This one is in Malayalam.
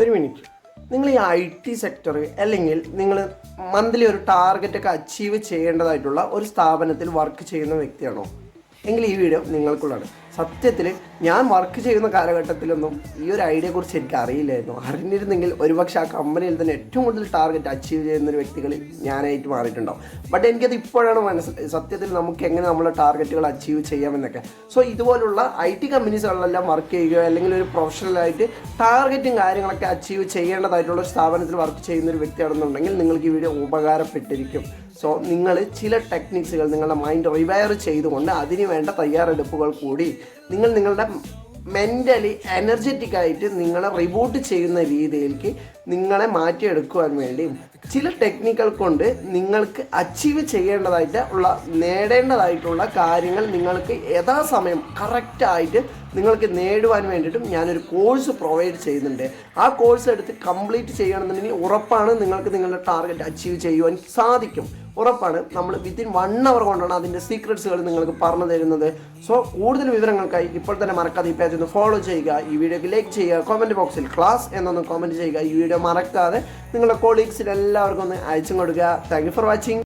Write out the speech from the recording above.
ഒരു മിനിറ്റ്. നിങ്ങൾ ഈ IT സെക്ടർ അല്ലെങ്കിൽ നിങ്ങൾ മന്ത്ലി ഒരു ടാർഗറ്റൊക്കെ അച്ചീവ് ചെയ്യേണ്ടതായിട്ടുള്ള ഒരു സ്ഥാപനത്തിൽ വർക്ക് ചെയ്യുന്ന വ്യക്തിയാണോ? എങ്കിൽ ഈ വീഡിയോ നിങ്ങൾക്കുള്ളതാണ്. സത്യത്തിൽ ഞാൻ വർക്ക് ചെയ്യുന്ന കാലഘട്ടത്തിലൊന്നും ഈ ഒരു ഐഡിയയെക്കുറിച്ച് എനിക്ക് അറിയില്ലായിരുന്നു. അറിഞ്ഞിരുന്നെങ്കിൽ ഒരുപക്ഷെ ആ കമ്പനിയിൽ തന്നെ ഏറ്റവും കൂടുതൽ ടാർഗറ്റ് അച്ചീവ് ചെയ്യുന്ന ഒരു വ്യക്തികളിൽ ഞാനായിട്ട് മാറിയിട്ടുണ്ടാവും. ബട്ട് എനിക്കത് ഇപ്പോഴാണ് മനസ്സിലായത്, സത്യത്തിൽ നമുക്ക് എങ്ങനെ നമ്മളെ ടാർഗറ്റുകൾ അച്ചീവ് ചെയ്യാമെന്നൊക്കെ. സോ ഇതുപോലുള്ള IT കമ്പനീസുകളിലെല്ലാം വർക്ക് ചെയ്യുകയോ അല്ലെങ്കിൽ ഒരു പ്രൊഫഷണലായിട്ട് ടാർഗറ്റും കാര്യങ്ങളൊക്കെ അച്ചീവ് ചെയ്യേണ്ടതായിട്ടുള്ള ഒരു സ്ഥാപനത്തിൽ വർക്ക് ചെയ്യുന്ന ഒരു വ്യക്തിയാണെന്നുണ്ടെങ്കിൽ നിങ്ങൾക്ക് ഈ വീഡിയോ ഉപകാരപ്പെട്ടിരിക്കും. സോ നിങ്ങൾ ചില ടെക്നിക്സുകൾ നിങ്ങളുടെ മൈൻഡ് റിവയർ ചെയ്തുകൊണ്ട് അതിന് വേണ്ട തയ്യാറെടുപ്പുകൾ കൂടി നിങ്ങൾ നിങ്ങളുടെ മെൻ്റലി എനർജറ്റിക് ആയിട്ട് നിങ്ങളെ റിബൂട്ട് ചെയ്യുന്ന രീതിയിലേക്ക് നിങ്ങളെ മാറ്റിയെടുക്കുവാൻ വേണ്ടിയും ചില ടെക്നിക്കുകൾ കൊണ്ട് നിങ്ങൾക്ക് അച്ചീവ് ചെയ്യേണ്ടതായിട്ട് നേടേണ്ടതായിട്ടുള്ള കാര്യങ്ങൾ നിങ്ങൾക്ക് യഥാസമയം കറക്റ്റായിട്ട് നിങ്ങൾക്ക് നേടുവാൻ വേണ്ടിയിട്ടും ഞാനൊരു കോഴ്സ് പ്രൊവൈഡ് ചെയ്യുന്നുണ്ട്. ആ കോഴ്സ് എടുത്ത് കംപ്ലീറ്റ് ചെയ്യണമെന്നുണ്ടെങ്കിൽ ഉറപ്പാണ് നിങ്ങൾക്ക് നിങ്ങളുടെ ടാർഗറ്റ് അച്ചീവ് ചെയ്യുവാൻ സാധിക്കും. ഉറപ്പാണ്. നമ്മൾ വിത്തിൻ 1 hour കൊണ്ടാണ് അതിൻ്റെ സീക്രട്സുകൾ നിങ്ങൾക്ക് പറഞ്ഞു തരുന്നത്. സോ കൂടുതൽ വിവരങ്ങൾക്കായി ഇപ്പോൾ തന്നെ മറക്കാതെ ഈ പേജ് ഒന്ന് ഫോളോ ചെയ്യുക, ഈ വീഡിയോക്ക് ലൈക്ക് ചെയ്യുക, കമൻറ്റ് ബോക്സിൽ ക്ലാസ് എന്നൊന്ന് കമൻറ്റ് ചെയ്യുക. ഈ വീഡിയോ മറക്കാതെ നിങ്ങളുടെ കൊളീഗ്സിന് എല്ലാവർക്കും ഒന്ന് അയച്ചും കൊടുക്കുക. Thank you for watching.